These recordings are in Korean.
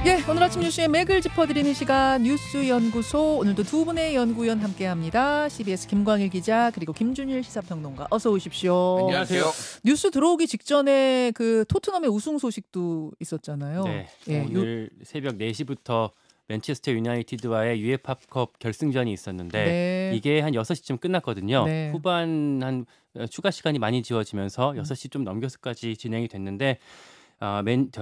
예, 오늘 아침 뉴스의 맥을 짚어드리는 시간 뉴스연구소. 오늘도 두 분의 연구위원 함께합니다. CBS 김광일 기자 그리고 김준일 시사평론가 어서 오십시오. 안녕하세요. 뉴스 들어오기 직전에 그 토트넘의 우승 소식도 있었잖아요. 네, 예, 오늘 새벽 4시부터 맨체스터 유나이티드와의 UEFA컵 결승전이 있었는데 네. 이게 한 6시쯤 끝났거든요. 네. 후반 한 추가 시간이 많이 지워지면서 6시 좀 넘겨서까지 진행이 됐는데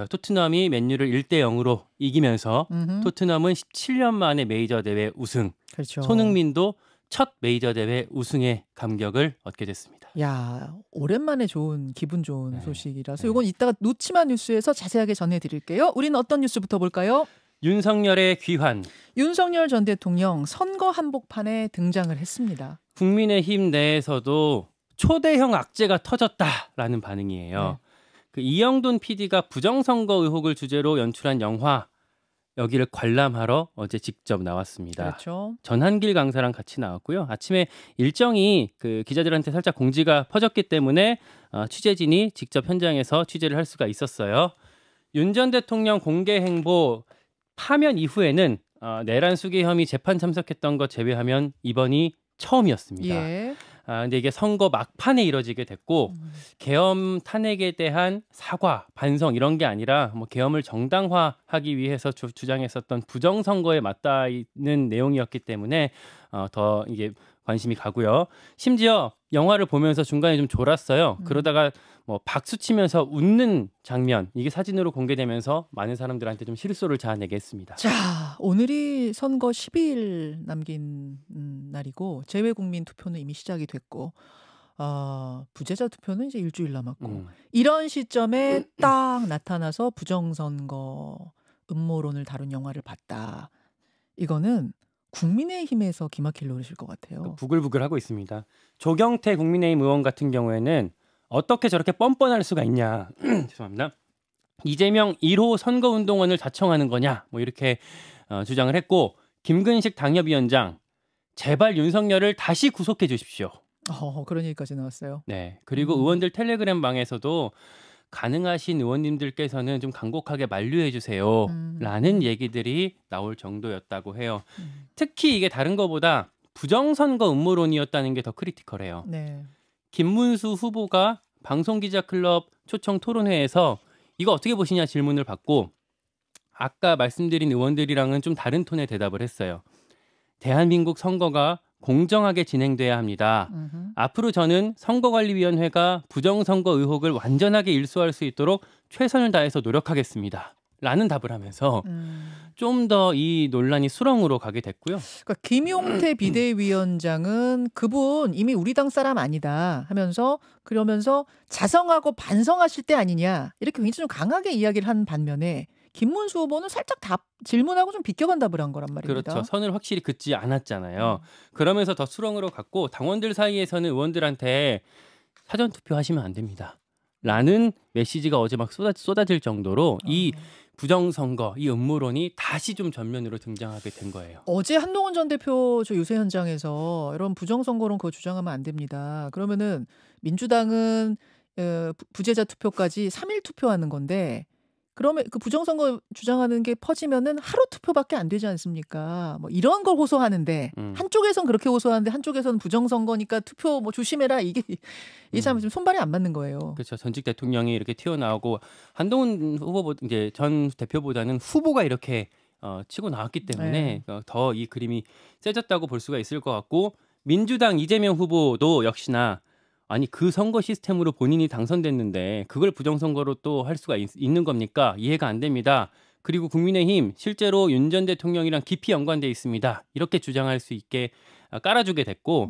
토트넘이 맨유를 1대0으로 이기면서 토트넘은 17년 만에 메이저 대회 우승. 그렇죠. 손흥민도 첫 메이저 대회 우승의 감격을 얻게 됐습니다. 야, 오랜만에 좋은 기분 좋은 네. 소식이라서 네. 이건 이따가 놓치만 뉴스에서 자세하게 전해드릴게요. 우리는 어떤 뉴스부터 볼까요? 윤석열의 귀환. 윤석열 전 대통령 선거 한복판에 등장을 했습니다. 국민의힘 내에서도 초대형 악재가 터졌다라는 반응이에요. 네. 그 이영돈 PD가 부정선거 의혹을 주제로 연출한 영화 여기를 관람하러 어제 직접 나왔습니다. 그렇죠. 전한길 강사랑 같이 나왔고요. 아침에 일정이 그 기자들한테 살짝 공지가 퍼졌기 때문에 취재진이 직접 현장에서 취재를 할 수가 있었어요. 윤 전 대통령 공개 행보 파면 이후에는 내란 수계 혐의 재판 참석했던 것 제외하면 이번이 처음이었습니다. 예. 근데 이게 선거 막판에 이뤄지게 됐고 계엄 탄핵에 대한 사과, 반성 이런 게 아니라 뭐 계엄을 정당화하기 위해서 주장했었던 부정선거에 맞닿는 내용이었기 때문에 더 이게 관심이 가고요. 심지어 영화를 보면서 중간에 좀 졸았어요. 그러다가 뭐 박수 치면서 웃는 장면 이게 사진으로 공개되면서 많은 사람들한테 좀 실소를 자아내게 했습니다. 자, 오늘이 선거 12일 남긴 날이고 재외국민 투표는 이미 시작이 됐고 부재자 투표는 이제 일주일 남았고 이런 시점에 딱 나타나서 부정선거 음모론을 다룬 영화를 봤다. 이거는 국민의힘에서 기막힐 노릇일 것 같아요. 부글부글하고 있습니다. 조경태 국민의힘 의원 같은 경우에는 어떻게 저렇게 뻔뻔할 수가 있냐. 죄송합니다. 이재명 1호 선거운동원을 자청하는 거냐. 뭐 이렇게 주장을 했고 김근식 당협위원장 제발 윤석열을 다시 구속해 주십시오. 그런 얘기까지 나왔어요. 네. 그리고 의원들 텔레그램 방에서도 가능하신 의원님들께서는 좀 간곡하게 만류해 주세요. 라는 얘기들이 나올 정도였다고 해요. 특히 이게 다른 것보다 부정선거 음모론이었다는 게 더 크리티컬해요. 네. 김문수 후보가 방송기자클럽 초청 토론회에서 이거 어떻게 보시냐 질문을 받고 아까 말씀드린 의원들이랑은 좀 다른 톤의 대답을 했어요. 대한민국 선거가 공정하게 진행돼야 합니다. 앞으로 저는 선거관리위원회가 부정선거 의혹을 완전하게 일소할 수 있도록 최선을 다해서 노력하겠습니다. 라는 답을 하면서 좀 더 이 논란이 수렁으로 가게 됐고요. 그러니까 김용태 비대위원장은 그분 이미 우리 당 사람 아니다 하면서 그러면서 자성하고 반성하실 때 아니냐 이렇게 굉장히 좀 강하게 이야기를 한 반면에 김문수 후보는 살짝 질문하고 좀 비껴간 답을 한 거란 말입니다. 그렇죠. 선을 확실히 긋지 않았잖아요. 그러면서 더 수렁으로 갔고 당원들 사이에서는 의원들한테 사전투표 하시면 안 됩니다. 라는 메시지가 어제 막 쏟아질 정도로 이 부정선거, 이 음모론이 다시 좀 전면으로 등장하게 된 거예요. 어제 한동훈 전 대표 저 유세 현장에서 이런 부정선거론 그거 주장하면 안 됩니다. 그러면은 민주당은 부재자 투표까지 3일 투표하는 건데 그러면 그 부정선거 주장하는 게 퍼지면은 하루 투표밖에 안 되지 않습니까? 뭐 이런 걸 호소하는데 한쪽에선 그렇게 호소하는데 한쪽에서는 부정선거니까 투표 뭐 조심해라 이게 참 손발이 안 맞는 거예요. 그렇죠. 전직 대통령이 이렇게 튀어나오고 한동훈 후보 이제 전 대표보다는 후보가 이렇게 치고 나왔기 때문에 더 이 그림이 세졌다고 볼 수가 있을 것 같고 민주당 이재명 후보도 역시나 아니 그 선거 시스템으로 본인이 당선됐는데 그걸 부정선거로 또 할 수가 있는 겁니까? 이해가 안 됩니다. 그리고 국민의힘 실제로 윤 전 대통령이랑 깊이 연관돼 있습니다. 이렇게 주장할 수 있게 깔아주게 됐고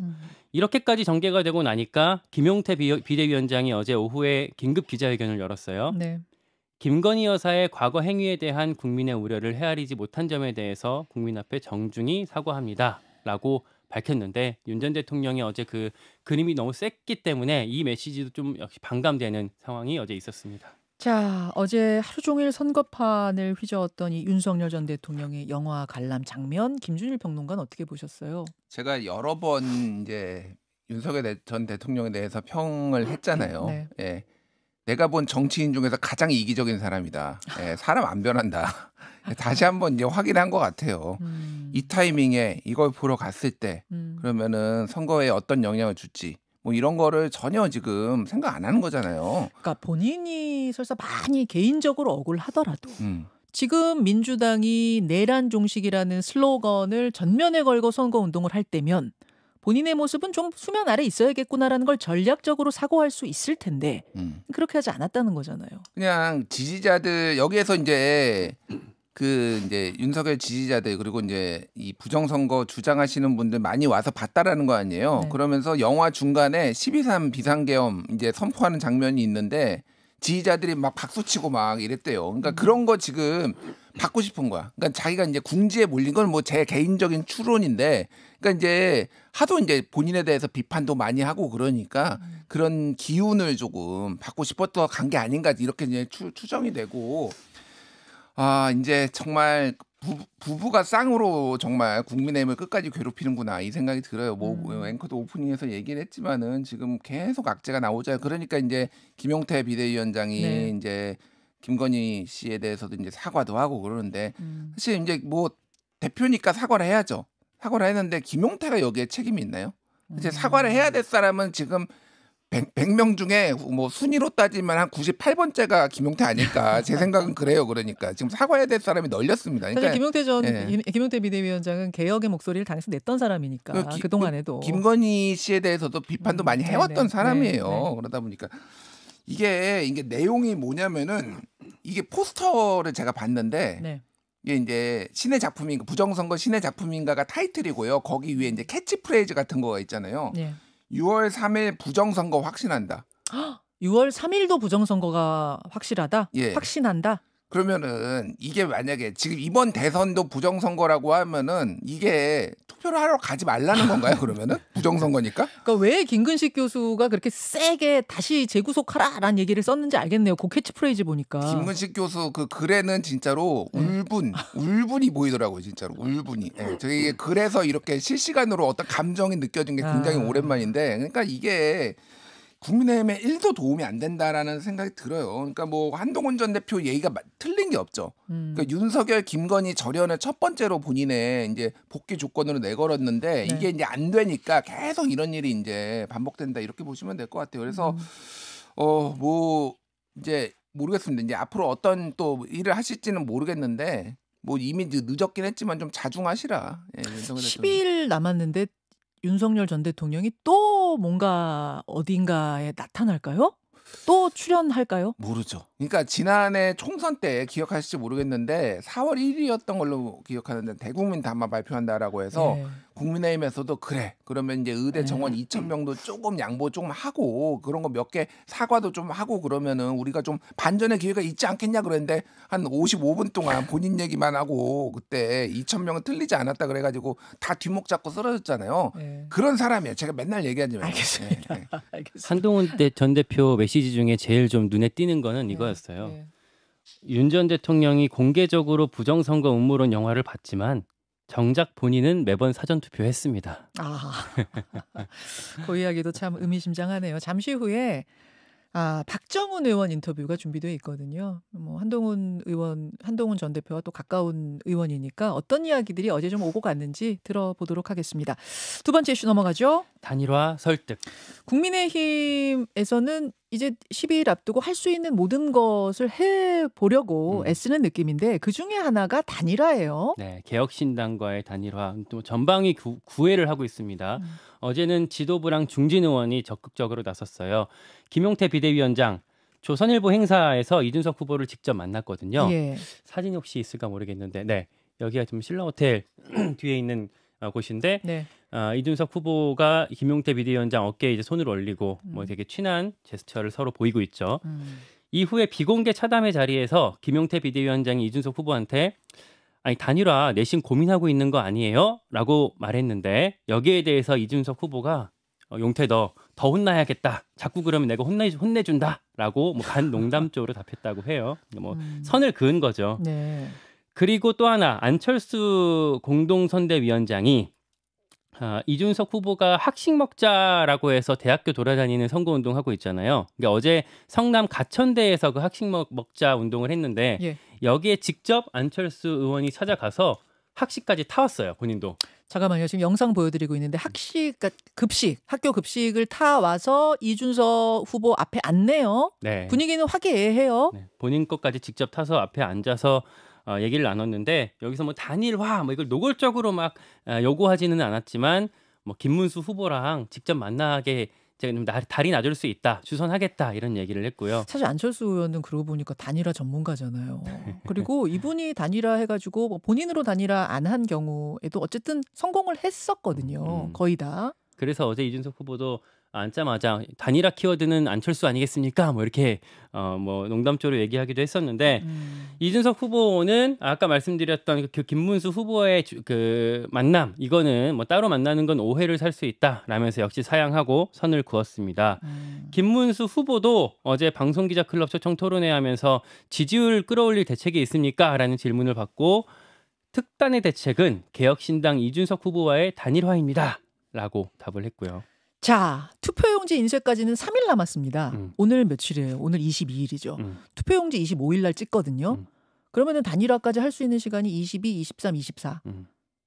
이렇게까지 전개가 되고 나니까 김용태 비대위원장이 어제 오후에 긴급 기자회견을 열었어요. 네. 김건희 여사의 과거 행위에 대한 국민의 우려를 헤아리지 못한 점에 대해서 국민 앞에 정중히 사과합니다. 라고 밝혔는데 윤 전 대통령이 어제 그 그림이 너무 셌기 때문에 이 메시지도 좀 역시 반감되는 상황이 어제 있었습니다. 자, 어제 하루 종일 선거판을 휘저었던 이 윤석열 전 대통령의 영화 관람 장면 김준일 평론가는 어떻게 보셨어요? 제가 여러 번 이제 윤석열 전 대통령에 대해서 평을 했잖아요. 네. 예. 내가 본 정치인 중에서 가장 이기적인 사람이다. 예, 사람 안 변한다. 다시 한번 이제 확인한 것 같아요. 이 타이밍에 이걸 보러 갔을 때 그러면은 선거에 어떤 영향을 줄지 뭐 이런 거를 전혀 지금 생각 안 하는 거잖아요. 그러니까 본인이 설사 많이 개인적으로 억울하더라도 음. 지금 민주당이 내란 종식이라는 슬로건을 전면에 걸고 선거 운동을 할 때면 본인의 모습은 좀 수면 아래 있어야겠구나라는 걸 전략적으로 사고할 수 있을 텐데 그렇게 하지 않았다는 거잖아요. 그냥 지지자들 여기에서 이제 그 이제 윤석열 지지자들 그리고 이제 이 부정선거 주장하시는 분들 많이 와서 봤다라는 거 아니에요. 네. 그러면서 영화 중간에 12.3 비상계엄 이제 선포하는 장면이 있는데 지지자들이 막 박수치고 막 이랬대요. 그러니까 그런 거 지금 받고 싶은 거야. 그러니까 자기가 이제 궁지에 몰린 건 뭐 제 개인적인 추론인데, 그러니까 이제 하도 이제 본인에 대해서 비판도 많이 하고 그러니까 그런 기운을 조금 받고 싶었던 간 게 아닌가 이렇게 이제 추정이 되고, 아 이제 정말 부부가 쌍으로 정말 국민의힘을 끝까지 괴롭히는구나 이 생각이 들어요. 뭐 앵커도 오프닝에서 얘기를 했지만은 지금 계속 악재가 나오잖아요. 그러니까 이제 김용태 비대위원장이 네. 이제 김건희 씨에 대해서도 이제 사과도 하고 그러는데 사실 이제 뭐 대표니까 사과를 해야죠. 사과를 했는데 김용태가 여기에 책임이 있나요? 이제 사과를 해야 될 사람은 지금 100명 중에 뭐 순위로 따지면 한 98번째가 김용태 아닐까 제 생각은 그래요. 그러니까 지금 사과해야 될 사람이 널렸습니다. 사실 김용태 비대위원장은 개혁의 목소리를 당에서 냈던 사람이니까 그동안에도 김건희 씨에 대해서도 비판도 많이 해왔던 사람이에요. 네. 그러다 보니까 이게 내용이 뭐냐면은 이게 포스터를 제가 봤는데 네. 이게 이제 신의 작품인가 부정선거 신의 작품인가가 타이틀이고요. 거기 위에 이제 캐치프레이즈 같은 거가 있잖아요. 네. 6월 3일 부정선거 확신한다. 6월 3일도 부정선거가 확실하다? 예. 확신한다? 그러면은 이게 만약에 지금 이번 대선도 부정선거라고 하면은 이게 투표를 하러 가지 말라는 건가요? 그러면은 부정선거니까? 그러니까 왜 김근식 교수가 그렇게 세게 다시 재구속하라라는 얘기를 썼는지 알겠네요. 그 캐치프레이즈 보니까. 김근식 교수 그 글에는 진짜로 울분이 보이더라고요. 진짜로 울분이. 네, 저게 그래서 이렇게 실시간으로 어떤 감정이 느껴진 게 굉장히 오랜만인데, 그러니까 이게 국민의힘에 1도 도움이 안 된다라는 생각이 들어요. 그러니까 뭐 한동훈 전 대표 얘기가 틀린 게 없죠. 그러니까 윤석열, 김건희 절연을 첫 번째로 본인의 이제 복귀 조건으로 내걸었는데 이게 이제 안 되니까 계속 이런 일이 이제 반복된다 이렇게 보시면 될 것 같아요. 그래서 뭐 이제 모르겠습니다. 이제 앞으로 어떤 또 일을 하실지는 모르겠는데 뭐 이미 늦었긴 했지만 좀 자중하시라. 예, 10일 남았는데. 윤석열 전 대통령이 또 뭔가 어딘가에 나타날까요? 또 출연할까요? 모르죠. 그러니까 지난해 총선 때 기억하실지 모르겠는데 4월 1일이었던 걸로 기억하는데 대국민 담화 발표한다라고 해서 국민의힘에서도 그래. 그러면 이제 의대 정원 2,000명도 조금 양보 좀 하고 그런 거 몇 개 사과도 좀 하고 그러면은 우리가 좀 반전의 기회가 있지 않겠냐 그랬는데 한 55분 동안 본인 얘기만 하고 그때 2,000명은 틀리지 않았다 그래가지고 다 뒷목 잡고 쓰러졌잖아요. 그런 사람이에요. 제가 맨날 얘기하지만. 알겠습니다. 알겠습니다. 한동훈 전 대표 메시지 중에 제일 좀 눈에 띄는 거는 이거였어요. 윤 전 대통령이 공개적으로 부정선거 음모론 영화를 봤지만 정작 본인은 매번 사전투표했습니다. 그 이야기도 참 의미심장하네요. 잠시 후에 박정훈 의원 인터뷰가 준비되어 있거든요. 뭐 한동훈 전 대표와 또 가까운 의원이니까 어떤 이야기들이 어제 좀 오고 갔는지 들어보도록 하겠습니다. 두 번째 이슈 넘어가죠. 단일화 설득. 국민의힘에서는 이제 12일 앞두고 할 수 있는 모든 것을 해보려고 애쓰는 느낌인데 그중에 하나가 단일화예요. 네, 개혁신당과의 단일화 또 전방위 구애를 하고 있습니다. 어제는 지도부랑 중진 의원이 적극적으로 나섰어요. 김용태 비대위원장 조선일보 행사에서 이준석 후보를 직접 만났거든요. 사진이 혹시 있을까 모르겠는데 네, 여기가 좀 신라호텔 뒤에 있는 곳인데 이준석 후보가 김용태 비대위원장 어깨에 이제 손을 올리고 뭐 되게 친한 제스처를 서로 보이고 있죠. 이후에 비공개 차담회 자리에서 김용태 비대위원장이 이준석 후보한테 아니 단일화 내심 고민하고 있는 거 아니에요? 라고 말했는데 여기에 대해서 이준석 후보가 용태 너 더 혼나야겠다. 자꾸 그러면 내가 혼내준다. 라고 뭐 반 농담적으로 답했다고 해요. 뭐 선을 그은 거죠. 그리고 또 하나 안철수 공동선대위원장이 이준석 후보가 학식 먹자라고 해서 대학교 돌아다니는 선거운동 하고 있잖아요. 그러니까 어제 성남 가천대에서 그 학식 먹자 운동을 했는데 예. 여기에 직접 안철수 의원이 찾아가서 학식까지 타왔어요. 본인도. 잠깐만요. 지금 영상 보여드리고 있는데 급식, 학교 급식을 타 와서 이준석 후보 앞에 앉네요. 네. 분위기는 화기애애해요. 네. 본인 것까지 직접 타서 앞에 앉아서 얘기를 나눴는데 여기서 뭐 단일화 뭐 이걸 노골적으로 막 요구하지는 않았지만 뭐 김문수 후보랑 직접 만나게 제가 좀 다리 놔줄 수 있다, 주선하겠다 이런 얘기를 했고요. 사실 안철수 의원은 그러고 보니까 단일화 전문가잖아요. 그리고 이분이 단일화 해가지고 뭐 본인으로 단일화 안 한 경우에도 어쨌든 성공을 했었거든요. 거의 다. 그래서 어제 이준석 후보도 앉자마자 단일화 키워드는 안철수 아니겠습니까? 뭐 이렇게 뭐 농담조로 얘기하기도 했었는데 이준석 후보는 아까 말씀드렸던 그 김문수 후보의 그 만남 이거는 뭐 따로 만나는 건 오해를 살 수 있다라면서 역시 사양하고 선을 그었습니다. 김문수 후보도 어제 방송기자클럽 초청 토론회 하면서 지지율 끌어올릴 대책이 있습니까? 라는 질문을 받고 특단의 대책은 개혁신당 이준석 후보와의 단일화입니다. 라고 답을 했고요. 자, 투표용지 인쇄까지는 3일 남았습니다. 오늘 며칠이에요? 오늘 22일이죠. 투표용지 25일 날 찍거든요. 그러면은 단일화까지 할 수 있는 시간이 22, 23, 24.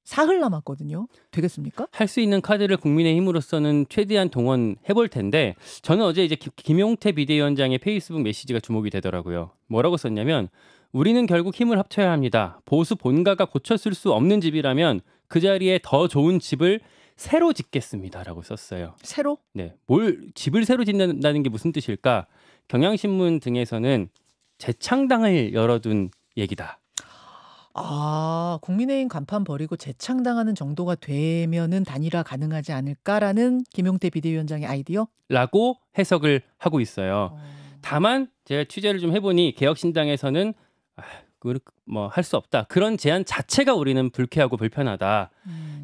사흘 남았거든요. 되겠습니까? 할 수 있는 카드를 국민의힘으로서는 최대한 동원해볼 텐데 저는 어제 이제 김용태 비대위원장의 페이스북 메시지가 주목이 되더라고요. 뭐라고 썼냐면 우리는 결국 힘을 합쳐야 합니다. 보수 본가가 고쳤을 수 없는 집이라면 그 자리에 더 좋은 집을 새로 짓겠습니다라고 썼어요. 새로? 네, 집을 새로 짓는다는 게 무슨 뜻일까? 경향신문 등에서는 재창당을 열어둔 얘기다. 국민의힘 간판 버리고 재창당하는 정도가 되면은 단일화 가능하지 않을까라는 김용태 비대위원장의 아이디어? 라고 해석을 하고 있어요. 다만 제가 취재를 좀 해보니 개혁신당에서는 뭐 할 수 없다. 그런 제안 자체가 우리는 불쾌하고 불편하다.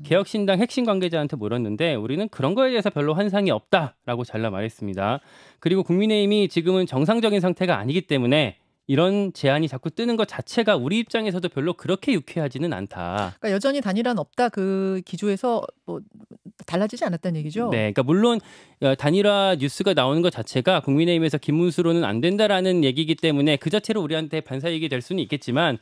개혁신당 핵심 관계자한테 물었는데 우리는 그런 거에 대해서 별로 환상이 없다라고 잘라 말했습니다. 그리고 국민의힘이 지금은 정상적인 상태가 아니기 때문에 이런 제안이 자꾸 뜨는 것 자체가 우리 입장에서도 별로 그렇게 유쾌하지는 않다. 그러니까 여전히 단일화는 없다. 그 기조에서 뭐 달라지지 않았다는 얘기죠. 네, 그러니까 물론 단일화 뉴스가 나오는 것 자체가 국민의힘에서 김문수로는 안 된다라는 얘기이기 때문에 그 자체로 우리한테 반사이익이 될 수는 있겠지만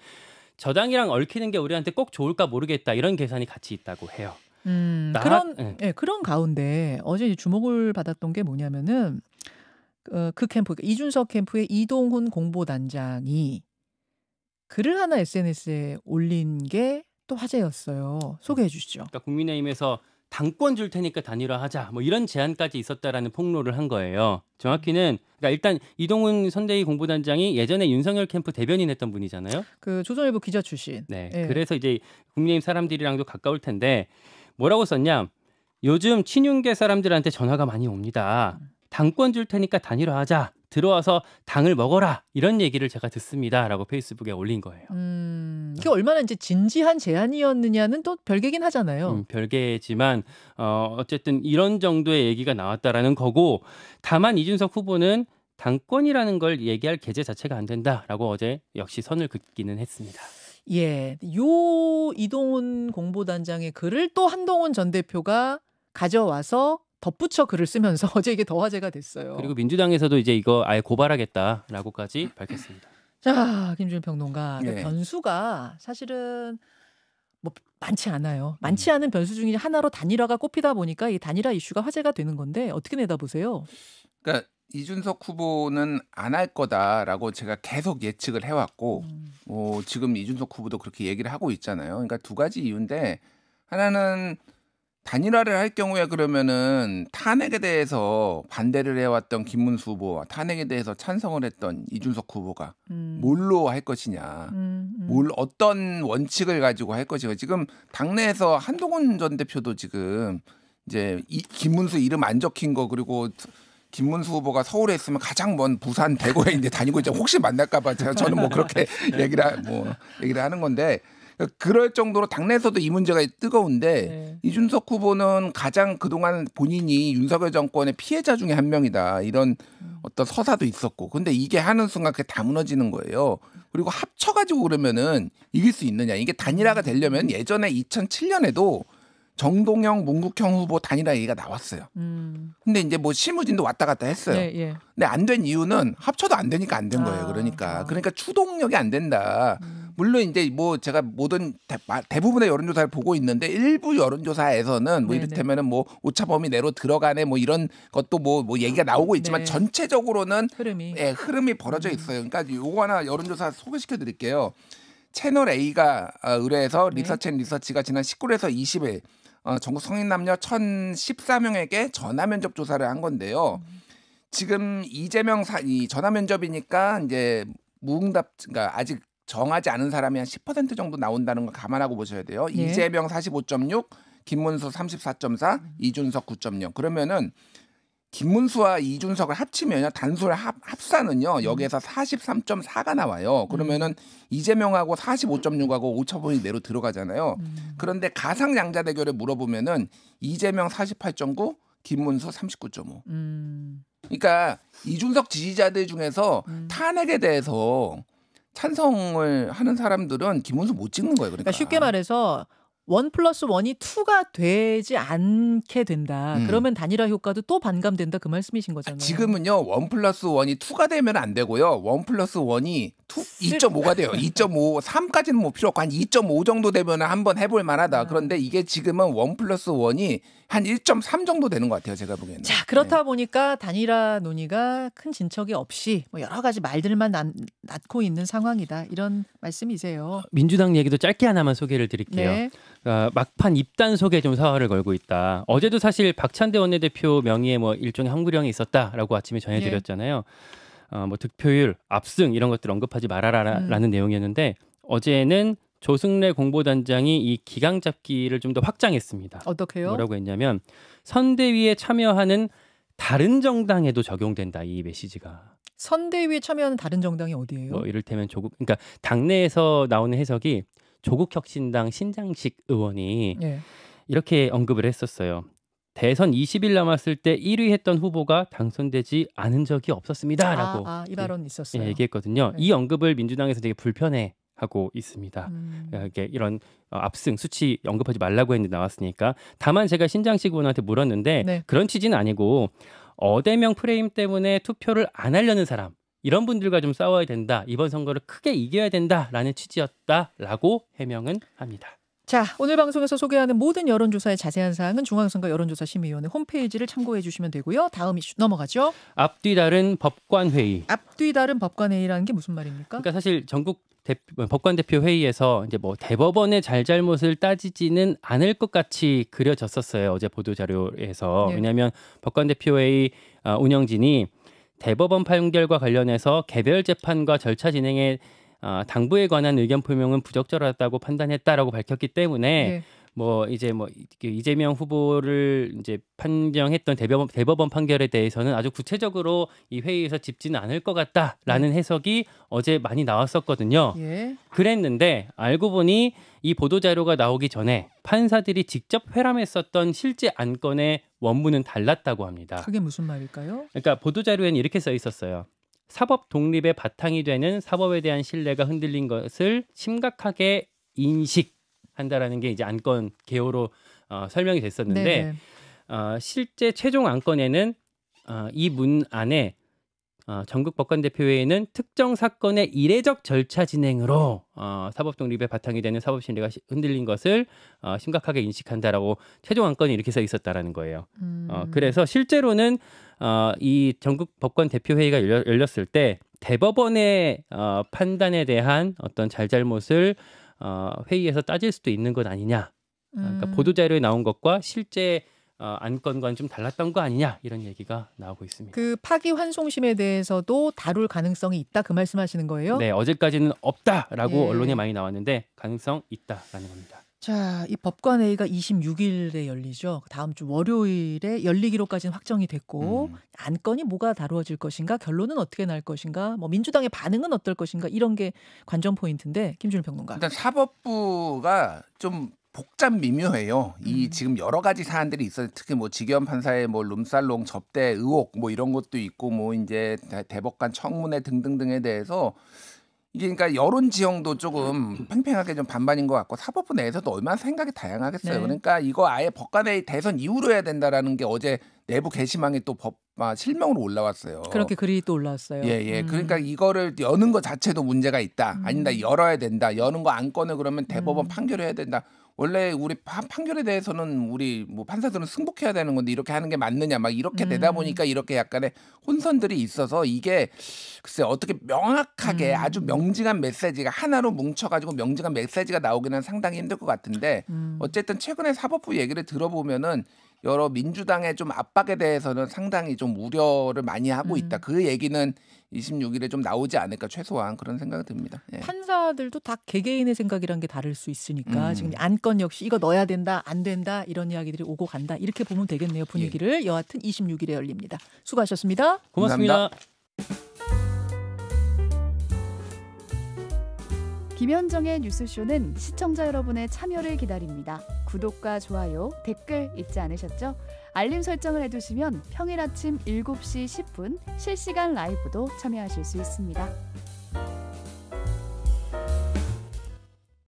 저당이랑 얽히는 게 우리한테 꼭 좋을까 모르겠다 이런 계산이 같이 있다고 해요. 그런 가운데 어제 주목을 받았던 게 뭐냐면은 그 캠프 이준석 캠프의 이동훈 공보단장이 글을 하나 SNS에 올린 게 또 화제였어요. 소개해 주시죠. 그러니까 국민의힘에서 당권 줄 테니까 단일화하자 뭐 이런 제안까지 있었다라는 폭로를 한 거예요. 정확히는 그러니까 일단 이동훈 선대위 공보단장이 예전에 윤석열 캠프 대변인 했던 분이잖아요. 그 조선일보 기자 출신. 네. 그래서 이제 국민의힘 사람들이랑도 가까울 텐데 뭐라고 썼냐? 요즘 친윤계 사람들한테 전화가 많이 옵니다. 당권 줄 테니까 단일화하자. 들어와서 당을 먹어라. 이런 얘기를 제가 듣습니다라고 페이스북에 올린 거예요. 이게 얼마나 이제 진지한 제안이었느냐는 또 별개긴 하잖아요. 별개지만 어쨌든 이런 정도의 얘기가 나왔다라는 거고 다만 이준석 후보는 당권이라는 걸 얘기할 계제 자체가 안 된다라고 어제 역시 선을 긋기는 했습니다. 예, 요 이동훈 공보단장의 글을 또 한동훈 전 대표가 가져와서 덧붙여 글을 쓰면서 어제 이게 더 화제가 됐어요. 그리고 민주당에서도 이제 이거 아예 고발하겠다라고까지 밝혔습니다. 자, 김준일 평론가. 네. 변수가 사실은 뭐 많지 않아요. 많지 않은 변수 중에 하나로 단일화가 꼽히다 보니까 이 단일화 이슈가 화제가 되는 건데 어떻게 내다보세요? 그러니까 이준석 후보는 안 할 거다라고 제가 계속 예측을 해왔고 지금 이준석 후보도 그렇게 얘기를 하고 있잖아요. 그러니까 두 가지 이유인데 하나는 단일화를 할 경우에 그러면은 탄핵에 대해서 반대를 해왔던 김문수 후보와 탄핵에 대해서 찬성을 했던 이준석 후보가 뭘로 할 것이냐, 어떤 원칙을 가지고 할 것이냐. 지금 당내에서 한동훈 전 대표도 지금 이제 김문수 이름 안 적힌 거 그리고 김문수 후보가 서울에 있으면 가장 먼 부산 대구에 이제 다니고 있죠. 혹시 만날까봐 저는 뭐 그렇게 얘기를 하는 건데. 그럴 정도로 당내에서도 이 문제가 뜨거운데 이준석 후보는 가장 그동안 본인이 윤석열 정권의 피해자 중에 한 명이다. 이런 어떤 서사도 있었고. 근데 이게 하는 순간 그게 다 무너지는 거예요. 그리고 합쳐가지고 그러면은 이길 수 있느냐. 이게 단일화가 되려면 예전에 2007년에도 정동영, 문국형 후보 단일화 얘기가 나왔어요. 근데 이제 뭐 실무진도 왔다 갔다 했어요. 예, 예. 근데 안 된 이유는 합쳐도 안 되니까 안 된 거예요. 그러니까 추동력이 안 된다. 물론 이제 뭐 제가 모든 대부분의 여론조사를 보고 있는데 일부 여론조사에서는 뭐 이를테면은 뭐 오차범위 내로 들어가네 뭐 이런 것도 뭐 얘기가 나오고 있지만 네. 전체적으로는 흐름이 벌어져 있어요. 그러니까 요거 하나 여론조사 소개시켜 드릴게요. 채널 A가 의뢰해서 리서치가 지난 19일에서 20일 전국 성인 남녀 1,014명에게 전화 면접 조사를 한 건데요. 지금 이재명 이 전화 면접이니까 이제 무응답, 그러니까 아직 정하지 않은 사람이 한 10% 정도 나온다는 걸 감안하고 보셔야 돼요. 예. 이재명 45.6, 김문수 34.4, 이준석 9.0. 그러면은 김문수와 이준석을 합치면요, 단술 합산은요 여기에서 43.4가 나와요. 그러면은 이재명하고 45.6하고 오차범위 내로 들어가잖아요. 그런데 가상양자 대결을 물어보면은 이재명 48.9, 김문수 39.5. 그러니까 이준석 지지자들 중에서 탄핵에 대해서 찬성을 하는 사람들은 김문수 못 찍는 거예요. 그러니까 쉽게 말해서 1+1이 2가 되지 않게 된다. 그러면 단일화 효과도 또 반감된다. 그 말씀이신 거잖아요. 지금은요 1+1이 2가 되면 안 되고요. 1+1이 2.5가 돼요. 2.5, 3까지는 뭐 필요 없고 한 2.5 정도 되면 한번 해볼 만하다. 그런데 이게 지금은 1+1이 한 1.3 정도 되는 것 같아요. 제가 보기에는. 자, 그렇다 보니까 단일화 논의가 큰 진척이 없이 뭐 여러 가지 말들만 낳고 있는 상황이다. 이런 말씀이세요. 민주당 얘기도 짧게 하나만 소개를 드릴게요. 네. 막판 입단 속에 좀 사활을 걸고 있다. 어제도 사실 박찬대 원내대표 명의의 뭐 일종의 항구령이 있었다라고 아침에 전해드렸잖아요. 뭐 득표율, 압승 이런 것들 언급하지 말아라라는 내용이었는데 어제는 조승래 공보단장이 이 기강 잡기를 좀 더 확장했습니다. 어떻게요? 뭐라고 했냐면 선대위에 참여하는 다른 정당에도 적용된다, 이 메시지가. 선대위에 참여하는 다른 정당이 어디예요? 뭐 이를테면 그러니까 당내에서 나오는 해석이 조국혁신당 신장식 의원이 이렇게 언급을 했었어요. 대선 20일 남았을 때 1위 했던 후보가 당선되지 않은 적이 없었습니다라고 이 발언 있었어요. 얘기했거든요. 이 언급을 민주당에서 되게 불편해하고 있습니다. 이게 이런 압승 수치 언급하지 말라고 했는데 나왔으니까. 다만 제가 신장식 의원한테 물었는데 그런 취지는 아니고 어대명 프레임 때문에 투표를 안 하려는 사람, 이런 분들과 좀 싸워야 된다. 이번 선거를 크게 이겨야 된다라는 취지였다라고 해명은 합니다. 자, 오늘 방송에서 소개하는 모든 여론조사의 자세한 사항은 중앙선거 여론조사심의위원회 홈페이지를 참고해 주시면 되고요. 다음 이슈 넘어가죠. 앞뒤 다른 법관회의. 앞뒤 다른 법관회의라는 게 무슨 말입니까? 그러니까 사실 전국 법관대표 회의에서 이제 뭐 대법원의 잘잘못을 따지지는 않을 것 같이 그려졌었어요. 어제 보도자료에서. 왜냐하면 법관대표 회의 운영진이 대법원 판결과 관련해서 개별 재판과 절차 진행에 당부에 관한 의견 표명은 부적절하다고 판단했다라고 밝혔기 때문에 뭐 이제 뭐 이재명 후보를 이제 판정했던 대법원 판결에 대해서는 아주 구체적으로 이 회의에서 짚지는 않을 것 같다라는 해석이 어제 많이 나왔었거든요. 그랬는데 알고 보니 이 보도 자료가 나오기 전에 판사들이 직접 회람했었던 실제 안건의 원문은 달랐다고 합니다. 그게 무슨 말일까요? 그러니까 보도 자료에는 이렇게 써 있었어요. 사법 독립의 바탕이 되는 사법에 대한 신뢰가 흔들린 것을 심각하게 인식한다라는 게 이제 안건 개요로 설명이 됐었는데 실제 최종 안건에는 이 문 안에 전국 법관대표회의는 특정 사건의 이례적 절차 진행으로 사법 독립의 바탕이 되는 사법 신뢰가 흔들린 것을 심각하게 인식한다라고 최종 안건이 이렇게 써 있었다라는 거예요. 그래서 실제로는 이 전국 법관대표회의가 열렸을 때 대법원의 판단에 대한 어떤 잘잘못을 회의에서 따질 수도 있는 것 아니냐. 그러니까 보도자료에 나온 것과 실제 안건과는 좀 달랐던 거 아니냐, 이런 얘기가 나오고 있습니다. 그 파기환송심에 대해서도 다룰 가능성이 있다, 그 말씀하시는 거예요? 네, 어제까지는 없다라고 언론에 많이 나왔는데 가능성 있다라는 겁니다. 자, 이 법관회의가 26일에 열리죠. 다음 주 월요일에 열리기로까지는 확정이 됐고 안건이 뭐가 다루어질 것인가, 결론은 어떻게 날 것인가, 뭐 민주당의 반응은 어떨 것인가, 이런 게 관전 포인트인데 김준일 평론가. 일단 사법부가 좀 복잡 미묘해요. 이 지금 여러 가지 사안들이 있어요. 특히 뭐 지겸 판사의 뭐 룸살롱 접대 의혹 뭐 이런 것도 있고 뭐 이제 대법관 청문회 등등등에 대해서 이게 그러니까 여론 지형도 조금 팽팽하게 좀 반반인 것 같고 사법부 내에서도 얼마나 생각이 다양하겠어요. 네. 그러니까 이거 아예 법관의 대선 이후로 해야 된다라는 게 어제 내부 게시망에 또 실명으로 올라왔어요. 그렇게 글이 또 올라왔어요. 예. 그러니까 이거를 여는 것 자체도 문제가 있다. 아니다, 열어야 된다. 여는 거 안건을 그러면 대법원 판결해야 된다. 원래 우리 판결에 대해서는 우리 뭐 판사들은 승복해야 되는 건데 이렇게 하는 게 맞느냐 막 이렇게 되다 보니까 이렇게 약간의 혼선들이 있어서 이게 글쎄 어떻게 명확하게 아주 명징한 메시지가 하나로 뭉쳐가지고 명징한 메시지가 나오기는 상당히 힘들 것 같은데 어쨌든 최근에 사법부 얘기를 들어보면은 여러 민주당의 좀 압박에 대해서는 상당히 좀 우려를 많이 하고 있다. 그 얘기는 26일에 좀 나오지 않을까 최소한 그런 생각이 듭니다. 예. 판사들도 다 개개인의 생각이란 게 다를 수 있으니까 지금 안건 역시 이거 넣어야 된다, 안 된다 이런 이야기들이 오고 간다 이렇게 보면 되겠네요. 분위기를. 여하튼 26일에 열립니다. 수고하셨습니다. 고맙습니다. 김현정의 뉴스쇼는 시청자 여러분의 참여를 기다립니다. 구독과 좋아요, 댓글 잊지 않으셨죠? 알림 설정을 해두시면 평일 아침 7시 10분 실시간 라이브도 참여하실 수 있습니다.